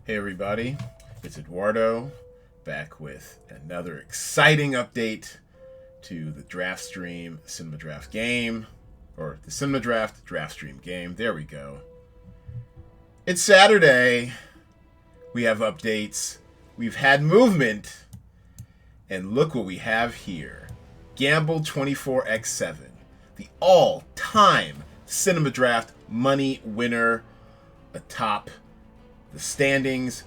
Hey everybody, it's Edwardo back with another exciting update to the DraftStream Cinema Draft game, or the Cinema Draft DraftStream game. There we go. It's Saturday. We have updates. We've had movement. And look what we have here. Gamble 24x7, the all-time Cinema Draft money winner atop the standings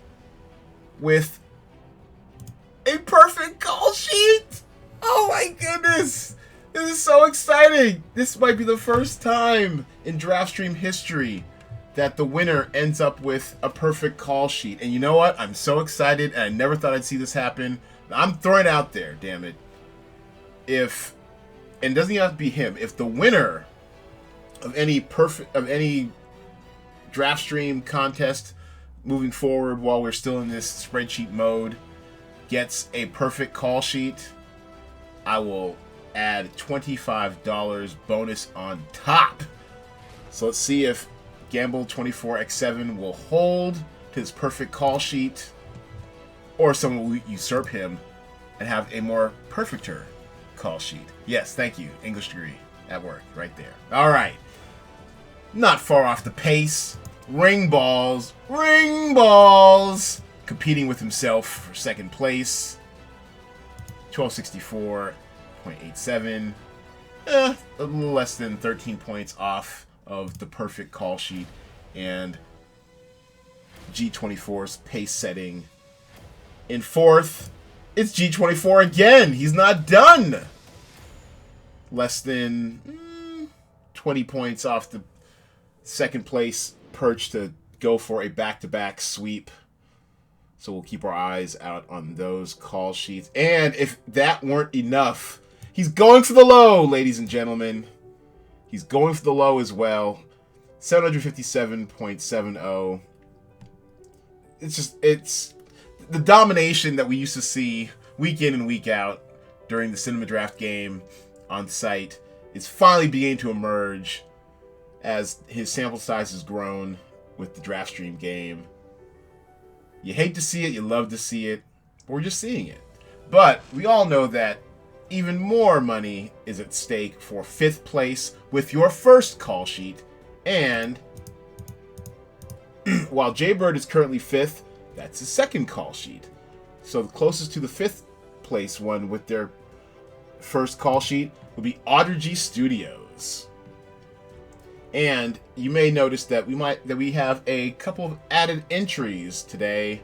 with a perfect call sheet. Oh my goodness. This is so exciting. This might be the first time in DraftStream history that the winner ends up with a perfect call sheet. And you know what? I'm so excited, and I never thought I'd see this happen. I'm throwing it out there, damn it. And it doesn't even have to be him. If the winner of any DraftStream contest moving forward while we're still in this spreadsheet mode gets a perfect call sheet, I will add $25 bonus on top. So let's see if Gamble 24x7 will hold to his perfect call sheet, or someone will usurp him and have a more perfecter call sheet. Yes, thank you. English degree at work right there. All right. Not far off the pace. Ring balls, competing with himself for second place. 1264.87. A little less than 13 points off of the perfect call sheet. And G24's pace setting. In fourth, it's G24 again. He's not done. Less than 20 points off the second place perch to go for a back-to-back sweep. So we'll keep our eyes out on those call sheets. And if that weren't enough, he's going for the low, ladies and gentlemen. He's going for the low as well. 757.70. It's the domination that we used to see week in and week out during the Cinema Draft game on site is finally beginning to emerge as his sample size has grown with the DraftStream game. You hate to see it, you love to see it, but we're just seeing it. But we all know that even more money is at stake for fifth place with your first call sheet. And while Jaybird is currently fifth, that's his second call sheet. So the closest to the fifth place one with their first call sheet would be Audigy Studios. And you may notice that we have a couple of added entries today.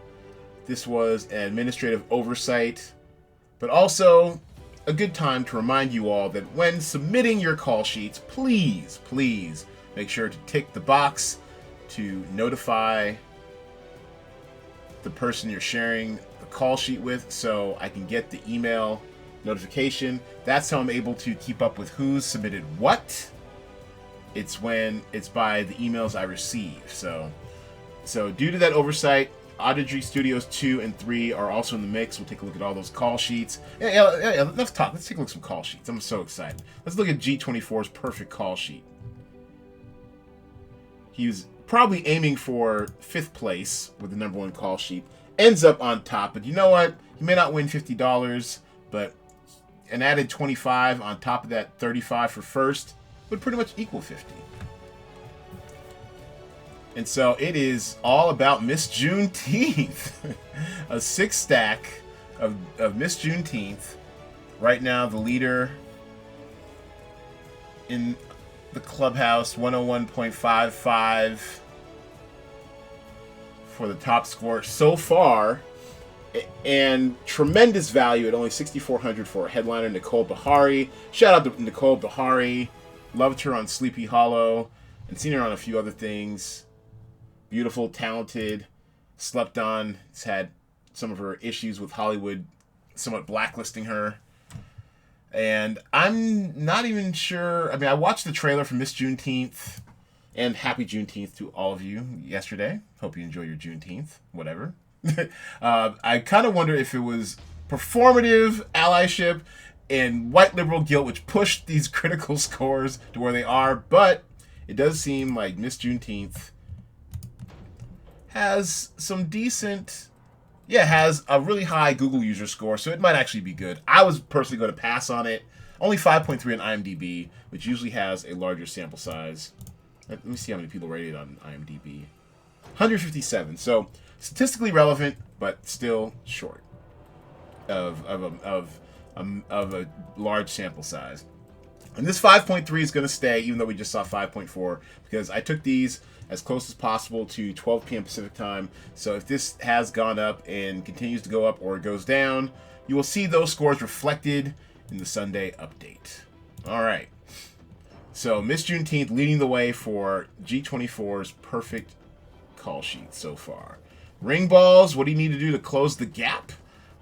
This was an administrative oversight, but also a good time to remind you all that when submitting your call sheets, please make sure to tick the box to notify the person you're sharing the call sheet with, so I can get the email notification. That's how I'm able to keep up with who's submitted what. It's when it's by the emails I receive. So due to that oversight, Audigy Studios 2 and 3 are also in the mix. We'll take a look at all those call sheets. Yeah, let's talk. Let's take a look at some call sheets. I'm so excited. Let's look at G24's perfect call sheet. He was probably aiming for fifth place with the number one call sheet. Ends up on top, but you know what? He may not win $50, but an added 25 on top of that 35 for first would pretty much equal 50. And so it is all about Miss Juneteenth. A 6-stack of Miss Juneteenth. Right now, the leader in the clubhouse, 101.55 for the top score so far. And tremendous value at only $6,400 for a headliner, Nicole Bahari. Shout out to Nicole Bahari. Loved her on Sleepy Hollow and seen her on a few other things. Beautiful, talented, slept on. Has had some of her issues with Hollywood somewhat blacklisting her. And I'm not even sure. I mean, I watched the trailer for Miss Juneteenth, and happy Juneteenth to all of you yesterday. Hope you enjoy your Juneteenth, whatever. I kind of wonder if it was performative allyship and white liberal guilt which pushed these critical scores to where they are, but it does seem like Miss Juneteenth has some decent, yeah, has a really high Google user score, so it might actually be good. I was personally going to pass on it. Only 5.3 on IMDb, which usually has a larger sample size. Let me see how many people rated on IMDb. 157. So statistically relevant, but still short of a large sample size. And this 5.3 is going to stay, even though we just saw 5.4, because I took these as close as possible to 12 p.m. Pacific time. So if this has gone up and continues to go up or goes down, you will see those scores reflected in the Sunday update. All right. So Miss Juneteenth leading the way for G24's perfect call sheet so far. Ring balls, what do you need to do to close the gap?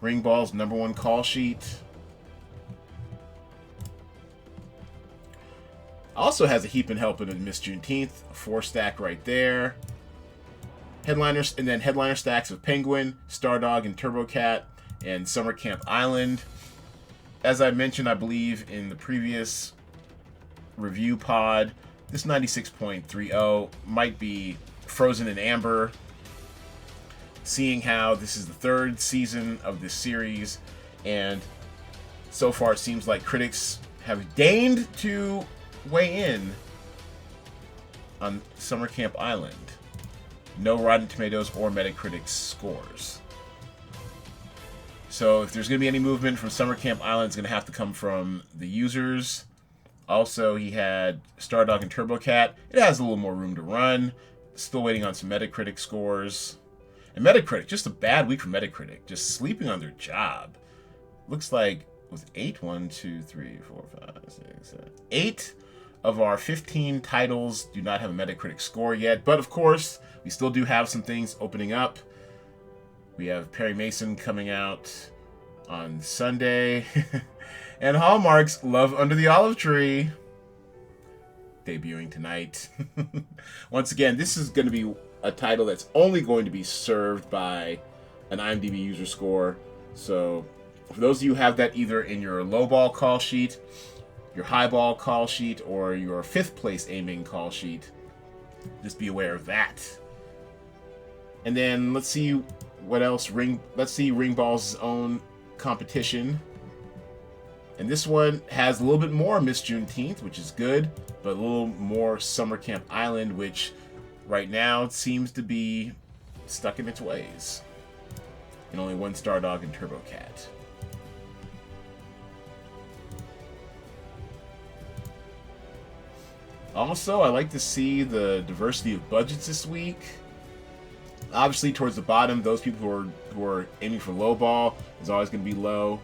Ring balls, #1 call sheet. Also has a heaping helping of Miss Juneteenth, a 4-stack right there. Headliners, and then headliner stacks of Penguin, Stardog, and Turbo Cat, and Summer Camp Island. As I mentioned, I believe, in the previous review pod, this 96.30 might be frozen in amber. Seeing how this is the 3rd season of this series, and so far it seems like critics have deigned to weigh in on Summer Camp Island. No Rotten Tomatoes or Metacritic scores. So if there's going to be any movement from Summer Camp Island, it's going to have to come from the users. Also, he had Stardog and Turbo Cat. It has a little more room to run. Still waiting on some Metacritic scores. And Metacritic, just a bad week for Metacritic. Just sleeping on their job. Looks like, was 8? 1, 2, 3, 4, 5, 6, 7. 8 of our 15 titles do not have a Metacritic score yet. But of course, we still do have some things opening up. We have Perry Mason coming out on Sunday. And Hallmark's Love Under the Olive Tree debuting tonight. Once again, this is going to be a title that's only going to be served by an IMDb user score. So for those of you who have that either in your low ball call sheet, your high ball call sheet, or your 5th place aiming call sheet, just be aware of that. And then let's see what else. Let's see Ring Ball's own competition. And this one has a little bit more Miss Juneteenth, which is good, but a little more Summer Camp Island, which right now seems to be stuck in its ways. And only 1 Stardog and Turbo Cat. Also, I like to see the diversity of budgets this week. Obviously, towards the bottom, those people who are aiming for low ball is always going to be low.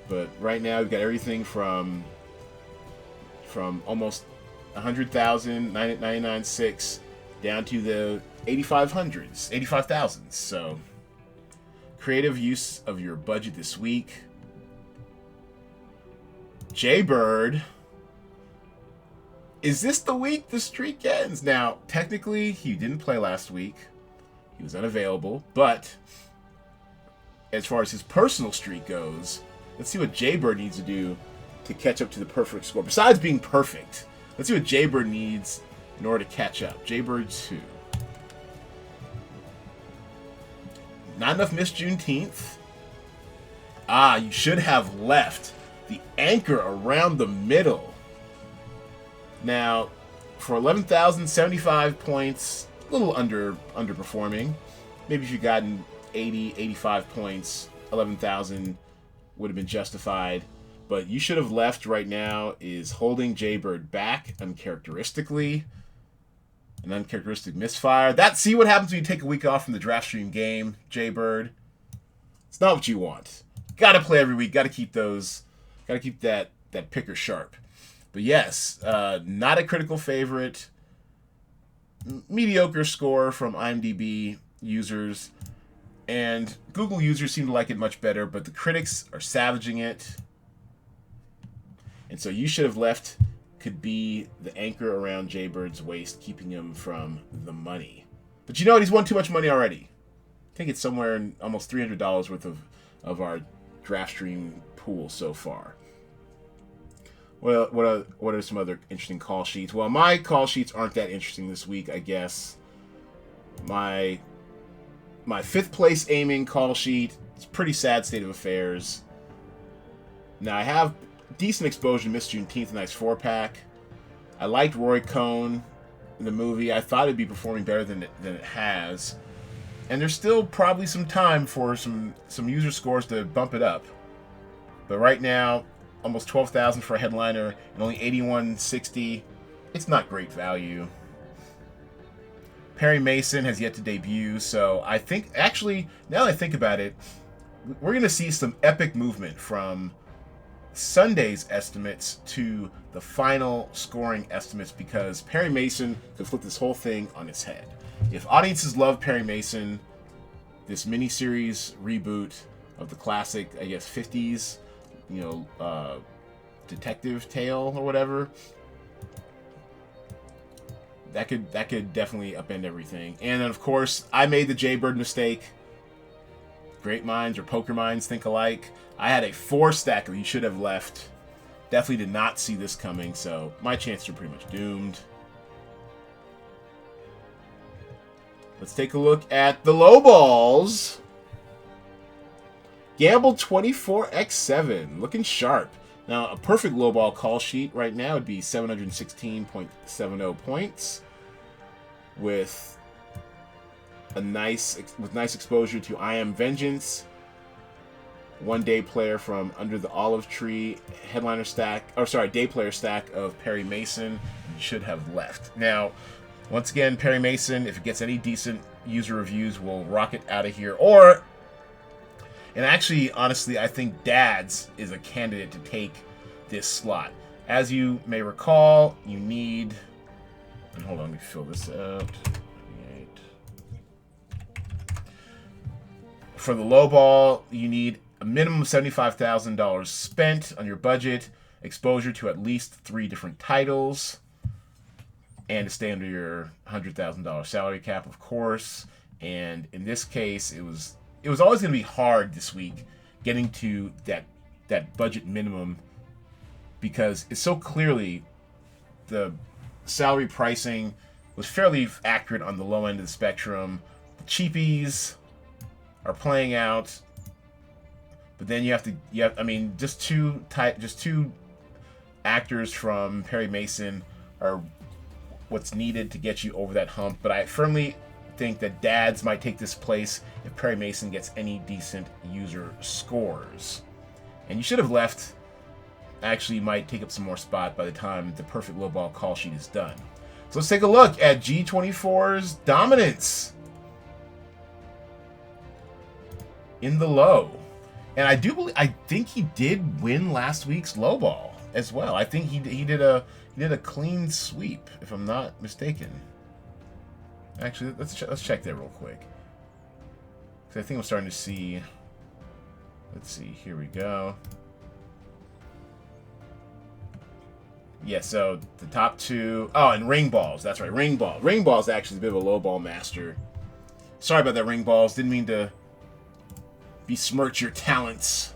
But right now, we've got everything from almost 100,000, 99.6, down to the 8,500s, 85,000s. So, creative use of your budget this week. Jaybird. Is this the week the streak ends? Now, technically, he didn't play last week. He was unavailable. But as far as his personal streak goes, let's see what Jaybird needs to do to catch up to the perfect score. Besides being perfect, let's see what Jaybird needs in order to catch up. Jaybird 2. Not enough Miss Juneteenth. Ah, you should have left the anchor around the middle. Now, for 11,075 points, a little underperforming. Maybe if you gotten 80, 85 points, 11,000 would have been justified. But you should have left right now is holding Jaybird back uncharacteristically. An uncharacteristic misfire. See what happens when you take a week off from the DraftStream game, Jaybird. It's not what you want. Gotta play every week. Gotta keep that picker sharp. But yes, not a critical favorite. Mediocre score from IMDb users. And Google users seem to like it much better, but the critics are savaging it. And so you should have left could be the anchor around Jaybird's waist, keeping him from the money. But you know what? He's won too much money already. I think it's somewhere in almost $300 worth of our DraftStream pool so far. Well, what are some other interesting call sheets? Well, my call sheets aren't that interesting this week, I guess. My my 5th place aiming call sheet. It's a pretty sad state of affairs. Now, I have decent exposure to Miss Juneteenth, a nice 4-pack. I liked Roy Cohn in the movie. I thought it'd be performing better than it has. And there's still probably some time for some user scores to bump it up. But right now, almost 12,000 for a headliner and only 8160. It's not great value. Perry Mason has yet to debut, so I think, actually, now that I think about it, we're going to see some epic movement from Sunday's estimates to the final scoring estimates, because Perry Mason could flip this whole thing on its head. If audiences love Perry Mason, this miniseries reboot of the classic, I guess, 50s, detective tale or whatever, that could definitely upend everything. And then, of course, I made the Jaybird mistake. Great minds or poker minds think alike. I had a 4-stack that you should have left. Definitely did not see this coming, so my chances are pretty much doomed. Let's take a look at the low balls. Gamble 24x7, looking sharp. Now, a perfect low ball call sheet right now would be 716.70 points with nice exposure to I Am Vengeance, One Day Player from Under the Olive Tree, day player stack of Perry Mason. You should have left. Now, once again, Perry Mason, if it gets any decent user reviews, will rocket out of here. And actually, honestly, I think Dads is a candidate to take this slot. As you may recall, you need... And hold on, let me fill this out. For the low ball, you need a minimum of $75,000 spent on your budget, exposure to at least 3 different titles, and to stay under your $100,000 salary cap, of course. And in this case, it was always going to be hard this week getting to that budget minimum, because it's so clearly the salary pricing was fairly accurate on the low end of the spectrum. The cheapies are playing out, but then just two actors from Perry Mason are what's needed to get you over that hump. But I firmly think that Dads might take this place if Perry Mason gets any decent user scores. And you should have left. Actually might take up some more spot by the time the perfect low ball call sheet is done. So let's take a look at G24's dominance in the low. And I think he did win last week's low ball as well. I think he did a clean sweep, if I'm not mistaken. Actually, let's check that real quick, because I think I'm starting to see. Let's see. Here we go. Yeah. So the top 2. Oh, and ring balls. That's right. Ring ball. Ring balls actually is a bit of a low ball master. Sorry about that, ring balls. Didn't mean to besmirch your talents.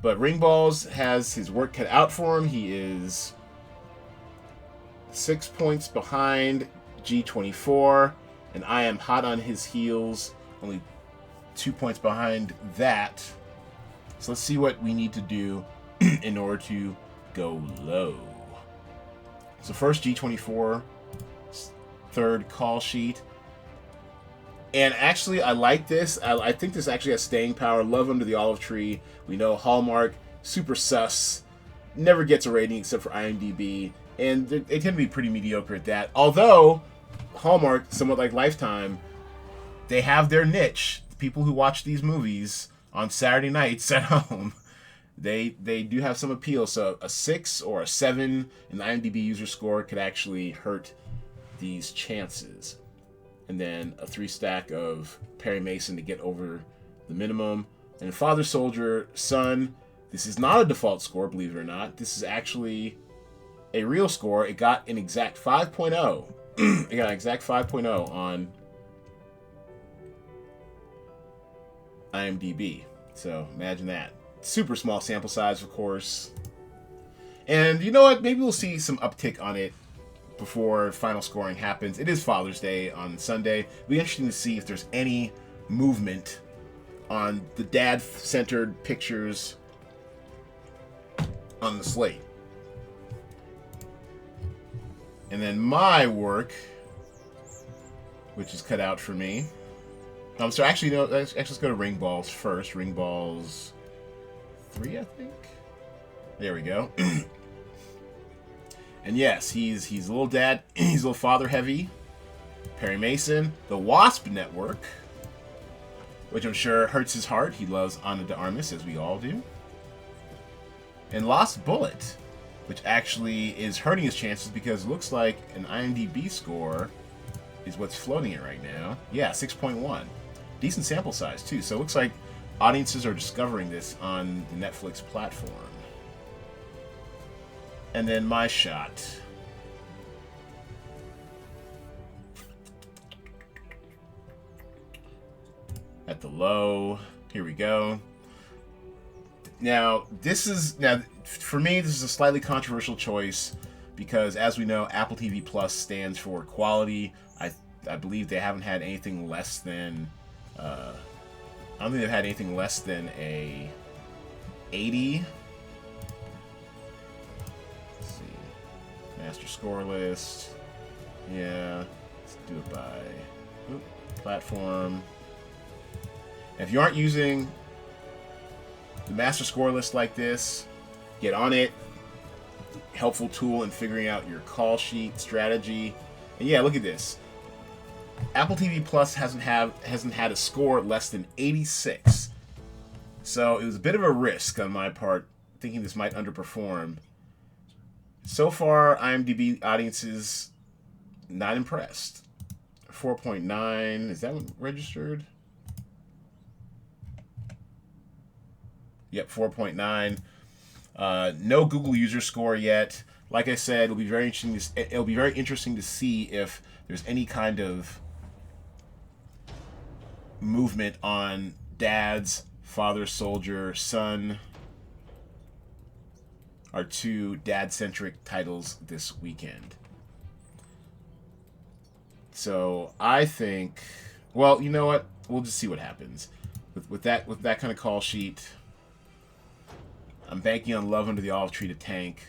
But Ring Balls has his work cut out for him. He is 6 points behind G24, and I am hot on his heels, only 2 points behind that. So let's see what we need to do in order to go low. So first, G24, third call sheet. And actually, I like this. I think this actually has staying power. Love Under the Olive Tree. We know Hallmark, super sus, never gets a rating except for IMDb. And they tend to be pretty mediocre at that. Although, Hallmark, somewhat like Lifetime, they have their niche. People who watch these movies on Saturday nights at home, they do have some appeal. So a 6 or a 7 in the IMDb user score could actually hurt these chances. And then a 3-stack of Perry Mason to get over the minimum. And Father Soldier, Son, this is not a default score, believe it or not. This is actually a real score. It got an exact 5.0. It got an exact 5.0 on IMDb. So imagine that. Super small sample size, of course. And you know what? Maybe we'll see some uptick on it before final scoring happens. It is Father's Day on Sunday. It'll be interesting to see if there's any movement on the dad-centered pictures on the slate. And then my work, which is cut out for me. So actually, no, let's go to Ring Balls first. Ring Balls 3, I think. There we go. And yes, he's a little dad. He's a little father heavy. Perry Mason, the Wasp Network, which I'm sure hurts his heart. He loves Ana de Armas, as we all do. And Lost Bullet, which actually is hurting his chances because it looks like an IMDb score is what's floating it right now. Yeah, 6.1. Decent sample size, too. So it looks like audiences are discovering this on the Netflix platform. And then my shot. At the low. Here we go. Now, for me, this is a slightly controversial choice because, as we know, Apple TV Plus stands for quality. I believe they haven't had anything less than... I don't think they've had anything less than a 80. Let's see. Master score list. Yeah. Let's do it by platform. If you aren't using the master score list like this, get on it. Helpful tool in figuring out your call sheet strategy. And yeah, look at this. Apple TV Plus hasn't had a score less than 86. So it was a bit of a risk on my part, thinking this might underperform. So far, IMDb audiences not impressed. 4.9, is that one registered? Yep, 4.9. No Google user score yet. Like I said, it'll be very interesting to see if there's any kind of movement on dads, father, soldier, son. Our two dad-centric titles this weekend. So I think, well, you know what? We'll just see what happens with that kind of call sheet. I'm banking on Love Under the Olive Tree to tank.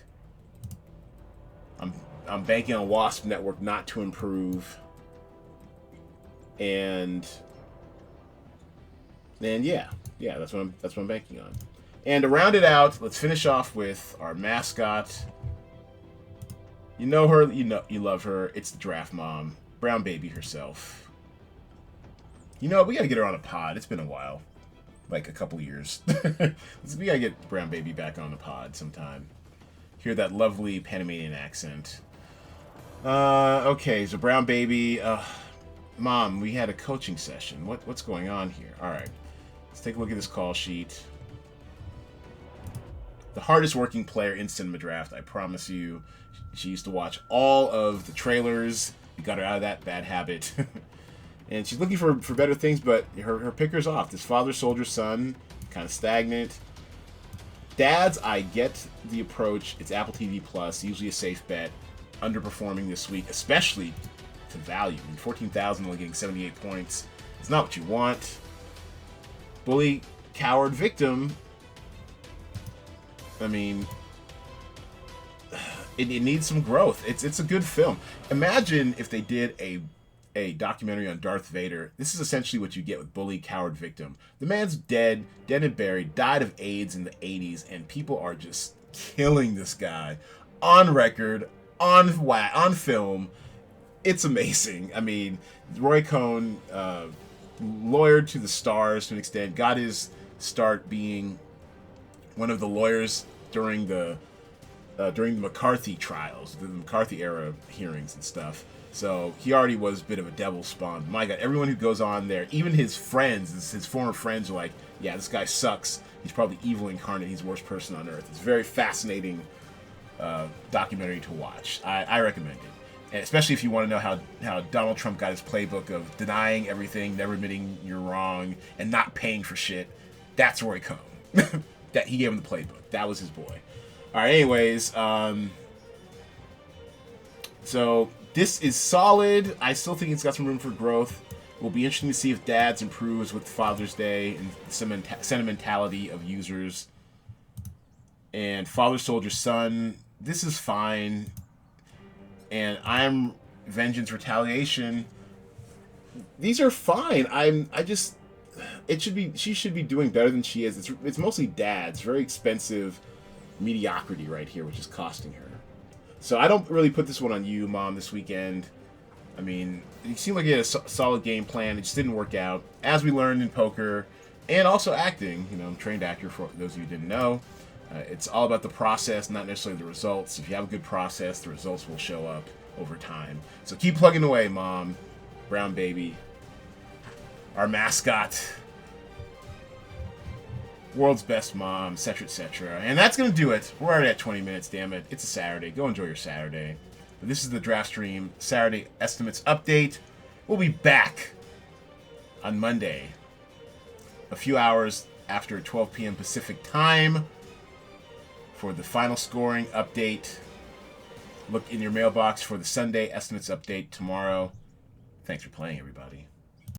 I'm banking on Wasp Network not to improve. And yeah, that's what I'm banking on. And to round it out, let's finish off with our mascot. You know her, you love her. It's the Draft Mom, Brown Baby herself. You know, we gotta get her on a pod. It's been a while. Like a couple years. We gotta get Brown Baby back on the pod sometime. Hear that lovely Panamanian accent. Okay, so Brown Baby. Mom, we had a coaching session. What's going on here? Alright. Let's take a look at this call sheet. The hardest working player in Cinema Draft, I promise you. She used to watch all of the trailers. We got her out of that bad habit. And she's looking for better things, but her picker's off. This father, soldier, son, kind of stagnant. Dads, I get the approach. It's Apple TV Plus, usually a safe bet. Underperforming this week, especially to value. I mean, 14,000, only getting 78 points. It's not what you want. Bully, coward, victim. I mean, it needs some growth. It's a good film. Imagine if they did a documentary on Darth Vader. This is essentially what you get with Bully, Coward, Victim. The man's dead and buried, died of AIDS in the 80s, and people are just killing this guy on record, on film. It's amazing. I mean, Roy Cohn, lawyered to the stars to an extent, got his start being one of the lawyers during the McCarthy trials, the McCarthy era hearings and stuff. So he already was a bit of a devil spawn. My God, everyone who goes on there, even his friends, his former friends, are like, yeah, this guy sucks. He's probably evil incarnate. He's the worst person on earth. It's a very fascinating documentary to watch. I recommend it. And especially if you want to know how Donald Trump got his playbook of denying everything, never admitting you're wrong, and not paying for shit. That's Roy Cohn. That he gave him the playbook. That was his boy. All right, anyways, So this is solid. I still think it's got some room for growth. It will be interesting to see if Dad's improves with Father's Day and some sentimentality of users. And Father Soldier Son, this is fine. And I'm Vengeance Retaliation. These are fine. She should be doing better than she is. It's mostly Dad's very expensive mediocrity right here, which is costing her. So I don't really put this one on you, Mom, this weekend. I mean, you seem like you had a solid game plan. It just didn't work out. As we learned in poker and also acting, you know, I'm a trained actor for those of you who didn't know. It's all about the process, not necessarily the results. If you have a good process, the results will show up over time. So keep plugging away, Mom. Brown baby. Our mascot. World's best mom, etc., etc. And that's going to do it. We're already at 20 minutes, damn it. It's a Saturday. Go enjoy your Saturday. But this is the DraftStream Saturday Estimates Update. We'll be back on Monday, a few hours after 12 p.m. Pacific time, for the final scoring update. Look in your mailbox for the Sunday Estimates Update tomorrow. Thanks for playing, everybody.